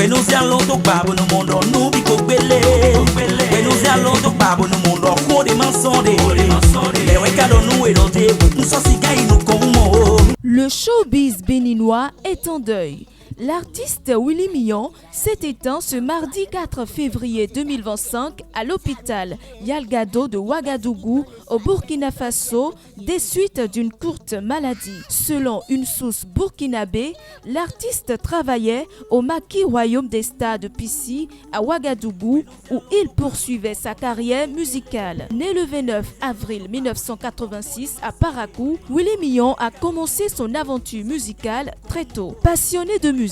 Ouais, nous allons au babo, nous monde, nous bico belé. Ouais, nous allons au babo, nous monde, on des mensonges. Mais ouais, cadeau nous et l'autre, nous sommes si gaïs, nous comme moi. Le showbiz béninois est en deuil. L'artiste Willy Millon s'est éteint ce mardi 4 février 2025 à l'hôpital Yalgado de Ouagadougou au Burkina Faso des suites d'une courte maladie. Selon une source burkinabé, l'artiste travaillait au Maquis Royaume des Stars de Pissi à Ouagadougou où il poursuivait sa carrière musicale. Né le 29 avril 1986 à Parakou, Willy Millon a commencé son aventure musicale très tôt. Passionné de musique,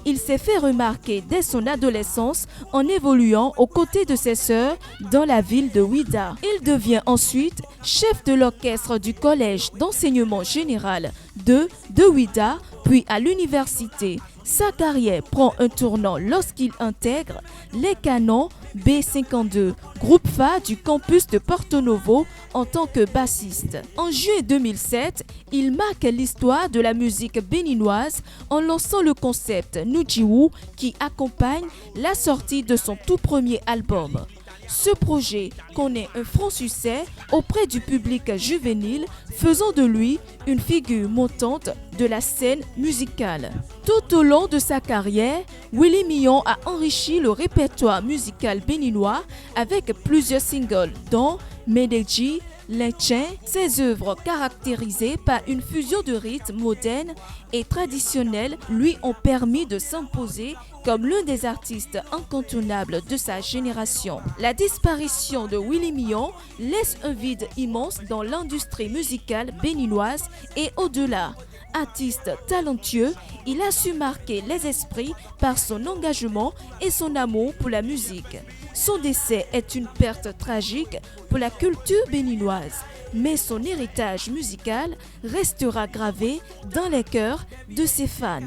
il s'est fait remarquer dès son adolescence en évoluant aux côtés de ses sœurs dans la ville de Ouidah. Il devient ensuite chef de l'orchestre du collège d'enseignement général de Ouidah, puis à l'université. Sa carrière prend un tournant lorsqu'il intègre les Canons B52, groupe phare du campus de Porto Novo en tant que bassiste. En juillet 2007, il marque l'histoire de la musique béninoise en lançant le concept Nujiwu qui accompagne la sortie de son tout premier album. Ce projet connaît un franc succès auprès du public juvénile, faisant de lui une figure montante de la scène musicale. Tout au long de sa carrière, Willy Millon a enrichi le répertoire musical béninois avec plusieurs singles, dont Medeji, Lintchen. Ses œuvres caractérisées par une fusion de rythmes modernes et traditionnels lui ont permis de s'imposer comme l'un des artistes incontournables de sa génération. La disparition de Willy Millon laisse un vide immense dans l'industrie musicale béninoise et au-delà. Artiste talentueux, il a su marquer les esprits par son engagement et son amour pour la musique. Son décès est une perte tragique pour la culture béninoise, mais son héritage musical restera gravé dans les cœurs de ses fans.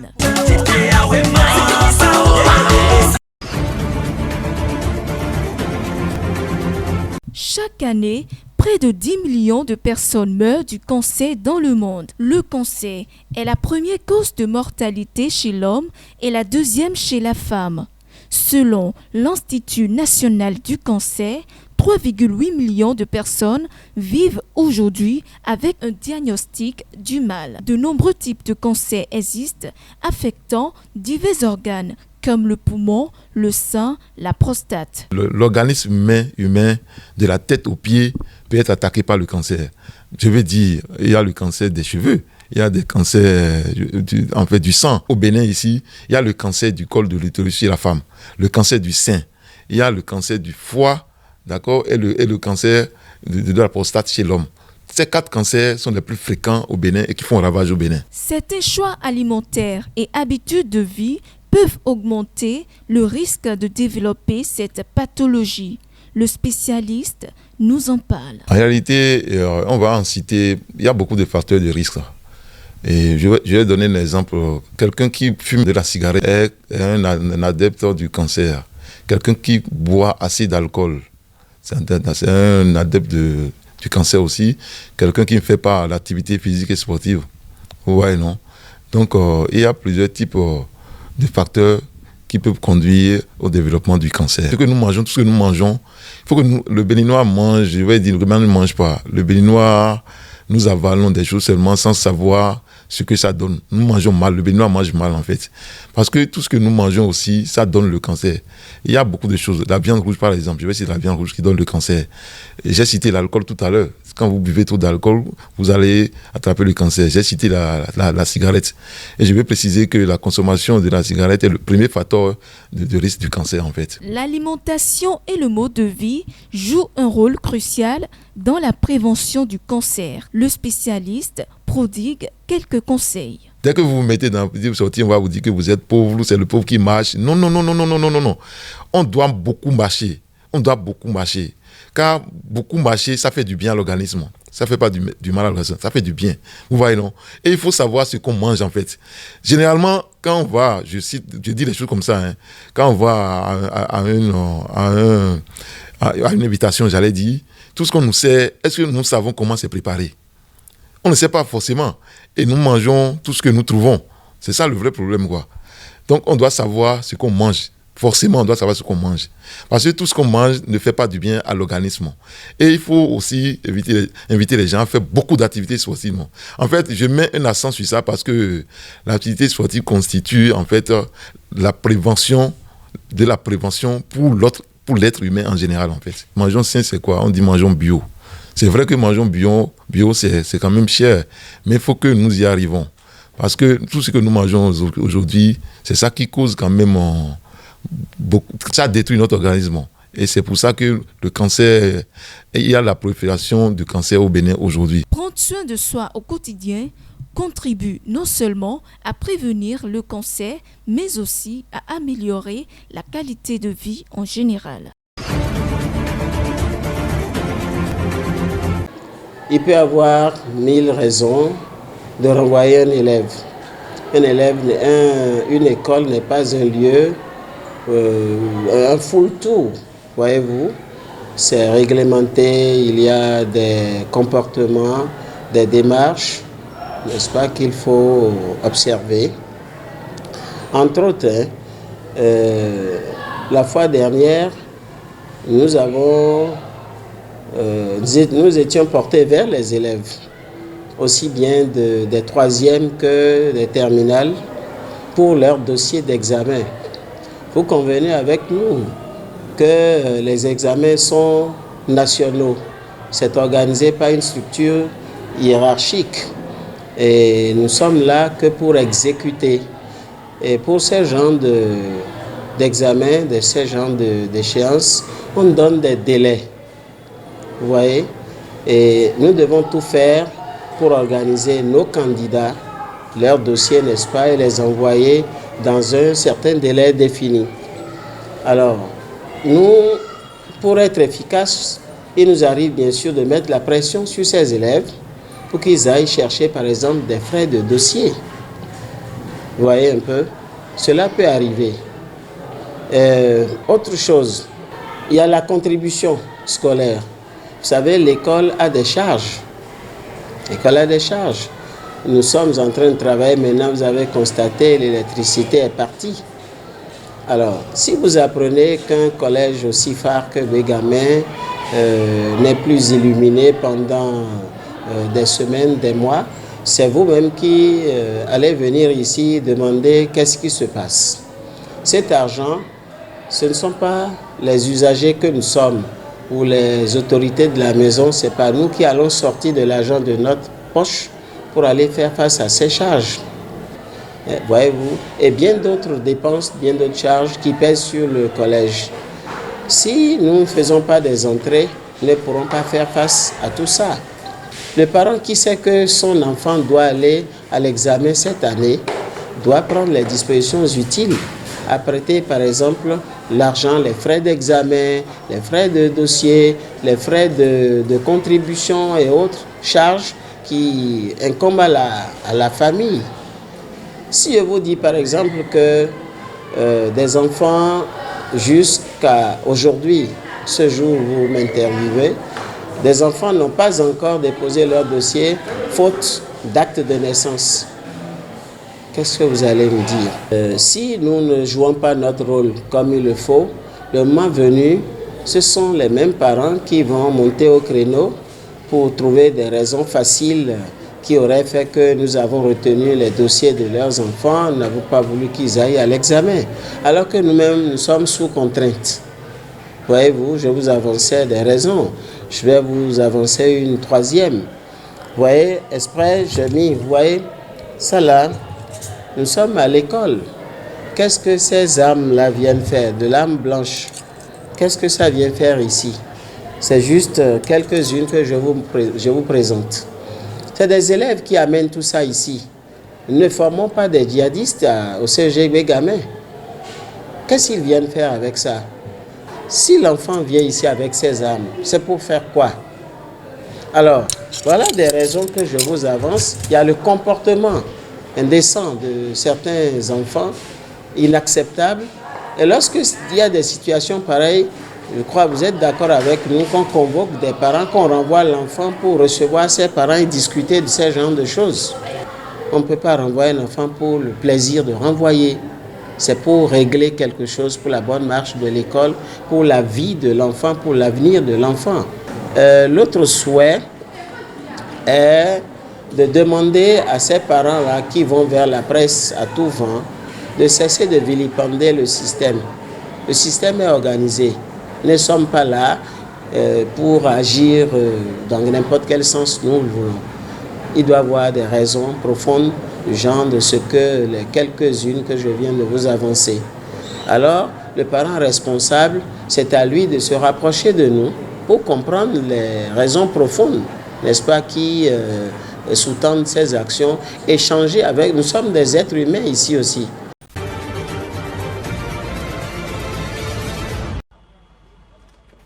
Chaque année, près de 10 millions de personnes meurent du cancer dans le monde. Le cancer est la première cause de mortalité chez l'homme et la deuxième chez la femme. Selon l'Institut national du cancer, 3,8 millions de personnes vivent aujourd'hui avec un diagnostic du mal. De nombreux types de cancers existent, affectant divers organes comme le poumon, le sein, la prostate. L'organisme humain, de la tête aux pieds, peut être attaqué par le cancer. Je veux dire, il y a le cancer des cheveux, il y a des cancers du sang. Au Bénin ici, il y a le cancer du col de l'utérus chez la femme, le cancer du sein, il y a le cancer du foie, d'accord, et le cancer de la prostate chez l'homme. Ces 4 cancers sont les plus fréquents au Bénin et qui font ravage au Bénin. Certains choix alimentaires et habitudes de vie peuvent augmenter le risque de développer cette pathologie. Le spécialiste nous en parle. En réalité, on va en citer, il y a beaucoup de facteurs de risque. Et je vais donner un exemple. Quelqu'un qui fume de la cigarette est un adepte du cancer. Quelqu'un qui boit assez d'alcool, c'est un adepte du cancer aussi. Quelqu'un qui ne fait pas l'activité physique et sportive. Vous voyez, non? Donc, il y a plusieurs types de facteurs qui peuvent conduire au développement du cancer. Ce que nous mangeons, tout ce que nous mangeons, il faut que le Béninois mange, je vais dire, le Béninois ne mange pas. Le Béninois, nous avalons des choses seulement sans savoir ce que ça donne. Nous mangeons mal, le Béninois mange mal en fait. Parce que tout ce que nous mangeons aussi, ça donne le cancer. Il y a beaucoup de choses. La viande rouge par exemple, je vais citer la viande rouge qui donne le cancer. Et j'ai cité l'alcool tout à l'heure. Quand vous buvez trop d'alcool, vous allez attraper le cancer. J'ai cité la cigarette. Et je vais préciser que la consommation de la cigarette est le premier facteur de risque du cancer en fait. L'alimentation et le mode de vie jouent un rôle crucial dans la prévention du cancer. Le spécialiste prodigue quelques conseils. Dès que vous vous mettez dans vous sortir, on va vous dire que vous êtes pauvre, c'est le pauvre qui marche. Non. On doit beaucoup marcher. Car beaucoup marcher, ça fait du bien à l'organisme. Ça ne fait pas du mal à l'organisme, ça fait du bien. Vous voyez, non? Et il faut savoir ce qu'on mange en fait. Généralement, quand on va, je dis les choses comme ça, hein, quand on va à une invitation, j'allais dire, tout ce qu'on nous sert, est-ce que nous savons comment c'est préparé? On ne sait pas forcément. Et nous mangeons tout ce que nous trouvons. C'est ça le vrai problème, quoi. Donc on doit savoir ce qu'on mange. Forcément, on doit savoir ce qu'on mange. Parce que tout ce qu'on mange ne fait pas du bien à l'organisme. Et il faut aussi inviter les gens à faire beaucoup d'activités sportives. En fait, je mets un accent sur ça parce que l'activité sportive constitue en fait la prévention pour l'être humain en général. En fait. Mangeons sain, c'est quoi? On dit mangeons bio. C'est vrai que mangeons bio c'est quand même cher. Mais il faut que nous y arrivons. Parce que tout ce que nous mangeons aujourd'hui, c'est ça qui cause quand même... ça détruit notre organisme. Et c'est pour ça que le cancer, il y a la prolifération du cancer au Bénin aujourd'hui. Prendre soin de soi au quotidien contribue non seulement à prévenir le cancer, mais aussi à améliorer la qualité de vie en général. Il peut y avoir 1000 raisons de renvoyer un élève. Une école n'est pas un lieu, un full tour, voyez-vous. C'est réglementé, il y a des comportements, des démarches, n'est-ce pas, qu'il faut observer. Entre autres, la fois dernière, nous étions portés vers les élèves, aussi bien des troisièmes que des terminales, pour leur dossier d'examen. Vous convenez avec nous que les examens sont nationaux. C'est organisé par une structure hiérarchique. Et nous sommes là que pour exécuter. Et pour ces genres d'examens, de ces genres d'échéances, on donne des délais. Vous voyez? Et nous devons tout faire pour organiser nos candidats, leurs dossiers, n'est-ce pas, et les envoyer dans un certain délai défini. Alors, nous, pour être efficaces, il nous arrive bien sûr de mettre la pression sur ces élèves pour qu'ils aillent chercher, par exemple, des frais de dossier. Vous voyez un peu? Cela peut arriver. Autre chose, il y a la contribution scolaire. Vous savez, l'école a des charges. L'école a des charges. Nous sommes en train de travailler maintenant, vous avez constaté, l'électricité est partie. Alors, si vous apprenez qu'un collège aussi phare que Bégamin n'est plus illuminé pendant des semaines, des mois, c'est vous-même qui allez venir ici demander qu'est-ce qui se passe. Cet argent, ce ne sont pas les usagers que nous sommes ou les autorités de la maison, ce n'est pas nous qui allons sortir de l'argent de notre poche pour aller faire face à ces charges. Voyez-vous, et bien d'autres dépenses, bien d'autres charges qui pèsent sur le collège. Si nous ne faisons pas des entrées, nous ne pourrons pas faire face à tout ça. Le parent qui sait que son enfant doit aller à l'examen cette année doit prendre les dispositions utiles, à prêter par exemple l'argent, les frais d'examen, les frais de dossier, les frais de contribution et autres charges qui incombent à la famille. Si je vous dis par exemple que des enfants jusqu'à aujourd'hui, ce jour où vous m'interviewez, des enfants n'ont pas encore déposé leur dossier faute d'acte de naissance. Qu'est-ce que vous allez me dire? Si nous ne jouons pas notre rôle comme il le faut, le moment venu, ce sont les mêmes parents qui vont monter au créneau pour trouver des raisons faciles qui auraient fait que nous avons retenu les dossiers de leurs enfants, nous n'avons pas voulu qu'ils aillent à l'examen, alors que nous-mêmes, nous sommes sous contrainte. Voyez-vous, je vous avançais des raisons. Je vais vous avancer une troisième. Vous voyez, exprès, j'ai mis, vous voyez, ça là, nous sommes à l'école. Qu'est-ce que ces âmes-là viennent faire? De l'âme blanche. Qu'est-ce que ça vient faire ici? C'est juste quelques-unes que je vous présente. C'est des élèves qui amènent tout ça ici. Nous ne formons pas des djihadistes au CGB Gamin. Qu'est-ce qu'ils viennent faire avec ça? Si l'enfant vient ici avec ses armes, c'est pour faire quoi? Alors, voilà des raisons que je vous avance. Il y a le comportement indécent de certains enfants, inacceptable. Et lorsqu'il y a des situations pareilles, je crois que vous êtes d'accord avec nous qu'on convoque des parents, qu'on renvoie l'enfant pour recevoir ses parents et discuter de ce genre de choses. On ne peut pas renvoyer un enfant pour le plaisir de renvoyer. C'est pour régler quelque chose pour la bonne marche de l'école, pour la vie de l'enfant, pour l'avenir de l'enfant. L'autre souhait est de demander à ces parents-là qui vont vers la presse à tout vent de cesser de vilipender le système. Le système est organisé. Nous ne sommes pas là pour agir dans n'importe quel sens nous le voulons. Il doit y avoir des raisons profondes du genre de ce que les quelques-unes que je viens de vous avancer. Alors, le parent responsable, c'est à lui de se rapprocher de nous pour comprendre les raisons profondes, n'est-ce pas, qui sous-tendent ces actions, échanger avec. Nous sommes des êtres humains ici aussi.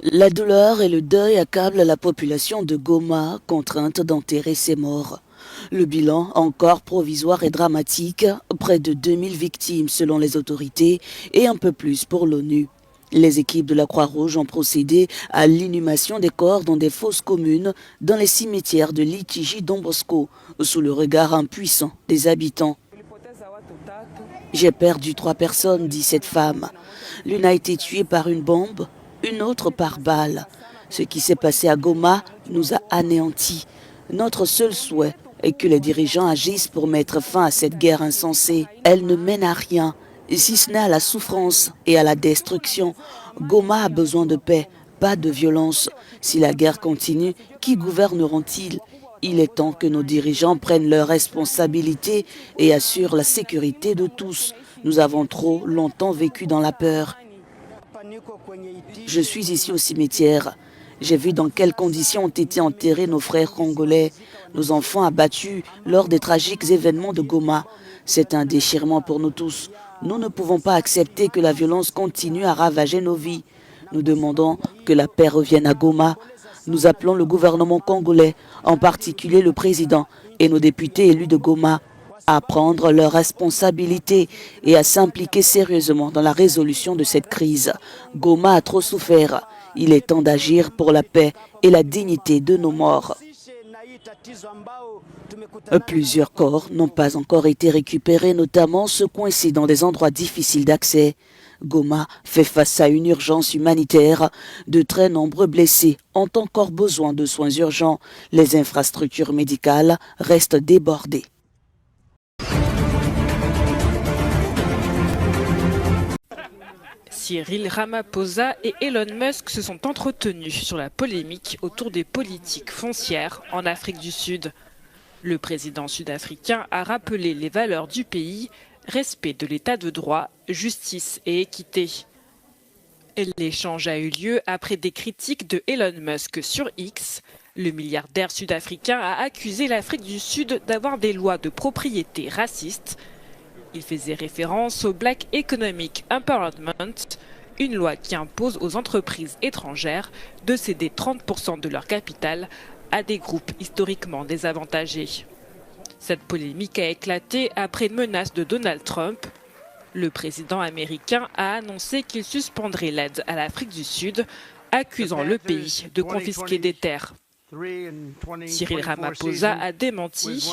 La douleur et le deuil accablent la population de Goma, contrainte d'enterrer ses morts. Le bilan, encore provisoire et dramatique, près de 2000 victimes selon les autorités et un peu plus pour l'ONU. Les équipes de la Croix-Rouge ont procédé à l'inhumation des corps dans des fosses communes dans les cimetières de Litiji Dombosco, sous le regard impuissant des habitants. J'ai perdu 3 personnes, dit cette femme. L'une a été tuée par une bombe, une autre par balle. Ce qui s'est passé à Goma nous a anéantis. Notre seul souhait est que les dirigeants agissent pour mettre fin à cette guerre insensée. Elle ne mène à rien, si ce n'est à la souffrance et à la destruction. Goma a besoin de paix, pas de violence. Si la guerre continue, qui gouverneront-ils? Il est temps que nos dirigeants prennent leurs responsabilités et assurent la sécurité de tous. Nous avons trop longtemps vécu dans la peur. Je suis ici au cimetière. J'ai vu dans quelles conditions ont été enterrés nos frères congolais, nos enfants abattus lors des tragiques événements de Goma. C'est un déchirement pour nous tous. Nous ne pouvons pas accepter que la violence continue à ravager nos vies. Nous demandons que la paix revienne à Goma. Nous appelons le gouvernement congolais, en particulier le président et nos députés élus de Goma, à prendre leurs responsabilités et à s'impliquer sérieusement dans la résolution de cette crise. Goma a trop souffert. Il est temps d'agir pour la paix et la dignité de nos morts. Plusieurs corps n'ont pas encore été récupérés, notamment ceux coincés dans des endroits difficiles d'accès. Goma fait face à une urgence humanitaire. De très nombreux blessés ont encore besoin de soins urgents. Les infrastructures médicales restent débordées. Cyril Ramaphosa et Elon Musk se sont entretenus sur la polémique autour des politiques foncières en Afrique du Sud. Le président sud-africain a rappelé les valeurs du pays, respect de l'état de droit, justice et équité. L'échange a eu lieu après des critiques de Elon Musk sur X. Le milliardaire sud-africain a accusé l'Afrique du Sud d'avoir des lois de propriété racistes. Il faisait référence au Black Economic Empowerment, une loi qui impose aux entreprises étrangères de céder 30% de leur capital à des groupes historiquement désavantagés. Cette polémique a éclaté après une menace de Donald Trump. Le président américain a annoncé qu'il suspendrait l'aide à l'Afrique du Sud, accusant le pays de confisquer des terres. Cyril Ramaphosa a démenti.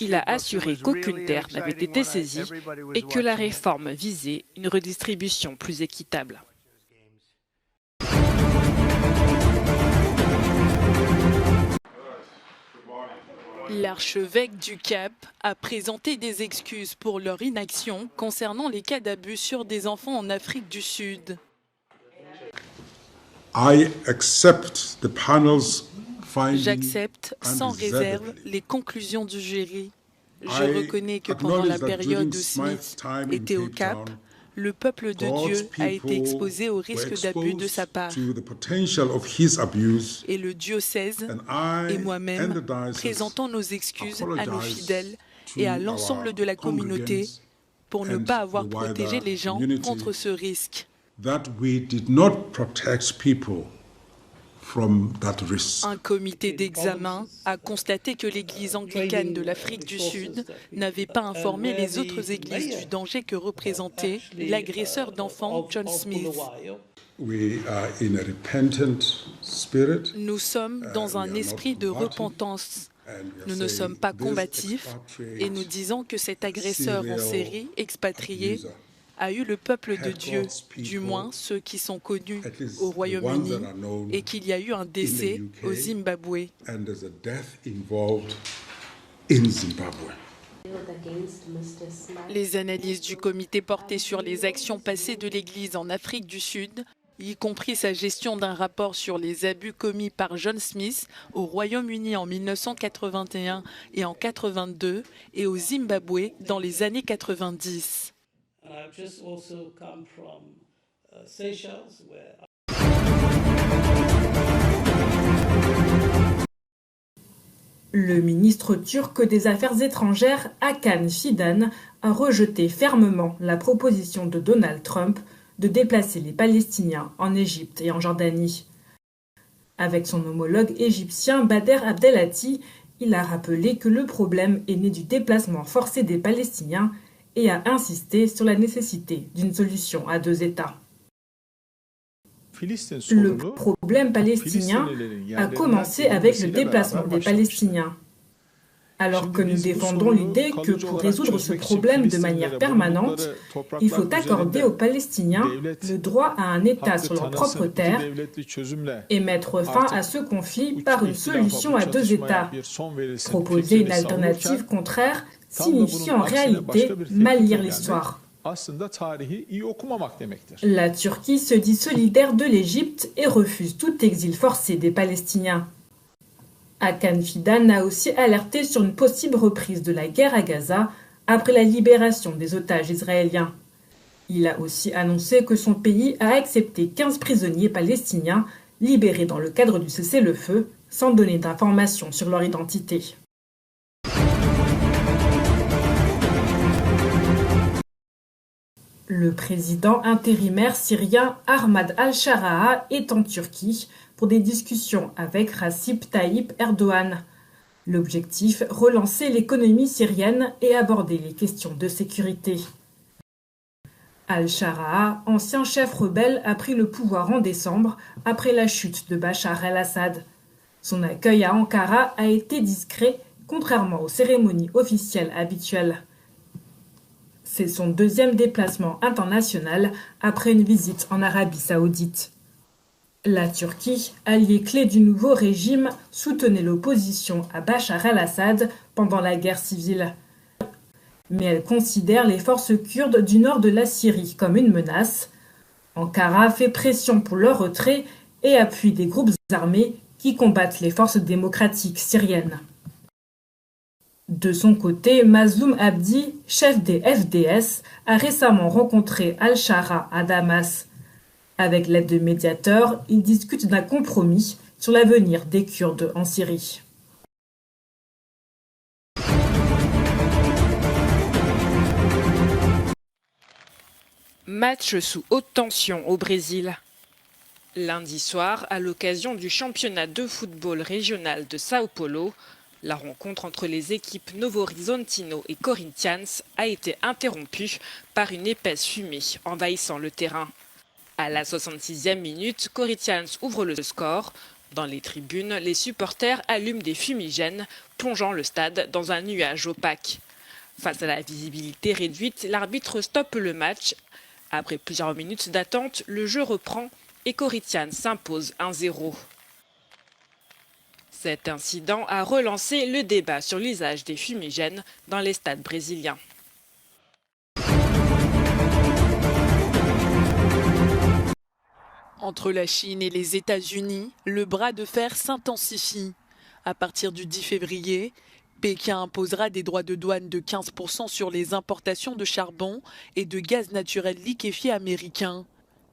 Il a assuré qu'aucune terre n'avait été saisie et que la réforme visait une redistribution plus équitable. L'archevêque du Cap a présenté des excuses pour leur inaction concernant les cas d'abus sur des enfants en Afrique du Sud. J'accepte sans réserve les conclusions du jury. Je reconnais que pendant la période où Smith était au Cap, le peuple de Dieu a été exposé au risque d'abus de sa part. Et le diocèse et moi-même présentons nos excuses à nos fidèles et à l'ensemble de la communauté pour ne pas avoir protégé les gens contre ce risque. Un comité d'examen a constaté que l'Église anglicane de l'Afrique du Sud n'avait pas informé les autres églises du danger que représentait l'agresseur d'enfants John Smith. Nous sommes dans un esprit de repentance. Nous ne sommes pas combatifs et nous disons que cet agresseur en série expatrié a eu le peuple de Dieu, du moins ceux qui sont connus au Royaume-Uni, et qu'il y a eu un décès au Zimbabwe. Les analyses du comité portaient sur les actions passées de l'Église en Afrique du Sud, y compris sa gestion d'un rapport sur les abus commis par John Smith au Royaume-Uni en 1981 et en 1982 et au Zimbabwe dans les années 90. Le ministre turc des Affaires étrangères, Hakan Fidan, a rejeté fermement la proposition de Donald Trump de déplacer les Palestiniens en Égypte et en Jordanie. Avec son homologue égyptien Bader Abdelhati, il a rappelé que le problème est né du déplacement forcé des Palestiniens et a insisté sur la nécessité d'une solution à 2 États. Le problème palestinien a commencé avec le déplacement des Palestiniens. Alors que nous défendons l'idée que pour résoudre ce problème de manière permanente, il faut accorder aux Palestiniens le droit à un État sur leur propre terre et mettre fin à ce conflit par une solution à 2 États. Proposer une alternative contraire signifie en réalité mal lire l'histoire. La Turquie se dit solidaire de l'Égypte et refuse tout exil forcé des Palestiniens. Hakan Fidan a aussi alerté sur une possible reprise de la guerre à Gaza après la libération des otages israéliens. Il a aussi annoncé que son pays a accepté 15 prisonniers palestiniens libérés dans le cadre du cessez-le-feu, sans donner d'informations sur leur identité. Le président intérimaire syrien Ahmad al-Shara est en Turquie pour des discussions avec Recep Tayyip Erdogan. L'objectif, relancer l'économie syrienne et aborder les questions de sécurité. Al-Shara, ancien chef rebelle, a pris le pouvoir en décembre après la chute de Bachar el-Assad. Son accueil à Ankara a été discret, contrairement aux cérémonies officielles habituelles. C'est son 2e déplacement international après une visite en Arabie Saoudite. La Turquie, alliée clé du nouveau régime, soutenait l'opposition à Bachar el-Assad pendant la guerre civile. Mais elle considère les forces kurdes du nord de la Syrie comme une menace. Ankara fait pression pour leur retrait et appuie des groupes armés qui combattent les forces démocratiques syriennes. De son côté, Mazloum Abdi, chef des FDS, a récemment rencontré Al-Shara à Damas. Avec l'aide de médiateurs, ils discutent d'un compromis sur l'avenir des Kurdes en Syrie. Match sous haute tension au Brésil. Lundi soir, à l'occasion du championnat de football régional de Sao Paulo, la rencontre entre les équipes Novo Horizontino et Corinthians a été interrompue par une épaisse fumée envahissant le terrain. À la 66e minute, Corinthians ouvre le score. Dans les tribunes, les supporters allument des fumigènes, plongeant le stade dans un nuage opaque. Face à la visibilité réduite, l'arbitre stoppe le match. Après plusieurs minutes d'attente, le jeu reprend et Corinthians s'impose 1-0. Cet incident a relancé le débat sur l'usage des fumigènes dans les stades brésiliens. Entre la Chine et les États-Unis, le bras de fer s'intensifie. À partir du 10 février, Pékin imposera des droits de douane de 15% sur les importations de charbon et de gaz naturel liquéfié américains.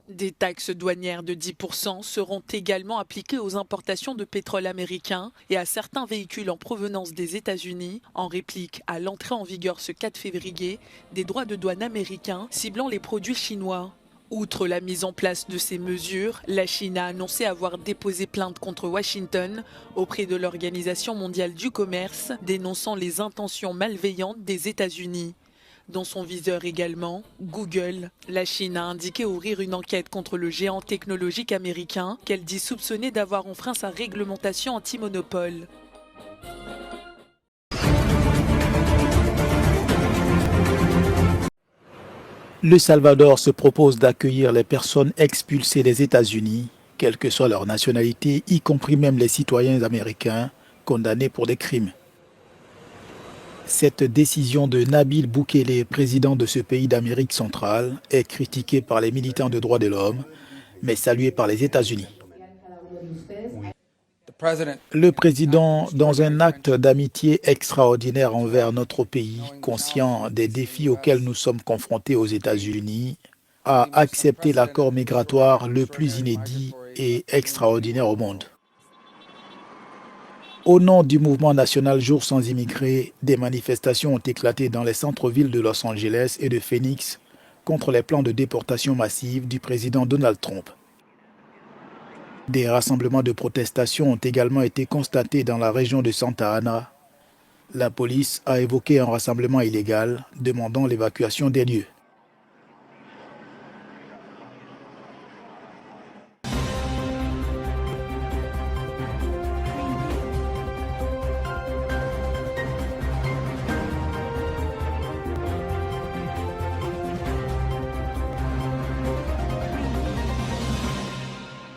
Des taxes douanières de 10% seront également appliquées aux importations de pétrole américain et à certains véhicules en provenance des États-Unis, en réplique à l'entrée en vigueur ce 4 février des droits de douane américains ciblant les produits chinois. Outre la mise en place de ces mesures, la Chine a annoncé avoir déposé plainte contre Washington auprès de l'Organisation mondiale du commerce, dénonçant les intentions malveillantes des États-Unis. Dans son viseur également, Google. La Chine a indiqué ouvrir une enquête contre le géant technologique américain qu'elle dit soupçonné d'avoir enfreint sa réglementation anti-monopole. Le Salvador se propose d'accueillir les personnes expulsées des États-Unis, quelle que soit leur nationalité, y compris même les citoyens américains condamnés pour des crimes. Cette décision de Nabil Boukele, président de ce pays d'Amérique centrale, est critiquée par les militants de droits de l'homme, mais saluée par les États-Unis. Le président, dans un acte d'amitié extraordinaire envers notre pays, conscient des défis auxquels nous sommes confrontés aux États-Unis, a accepté l'accord migratoire le plus inédit et extraordinaire au monde. Au nom du mouvement national Jour sans immigrés, des manifestations ont éclaté dans les centres-villes de Los Angeles et de Phoenix contre les plans de déportation massive du président Donald Trump. Des rassemblements de protestation ont également été constatés dans la région de Santa Ana. La police a évoqué un rassemblement illégal, demandant l'évacuation des lieux.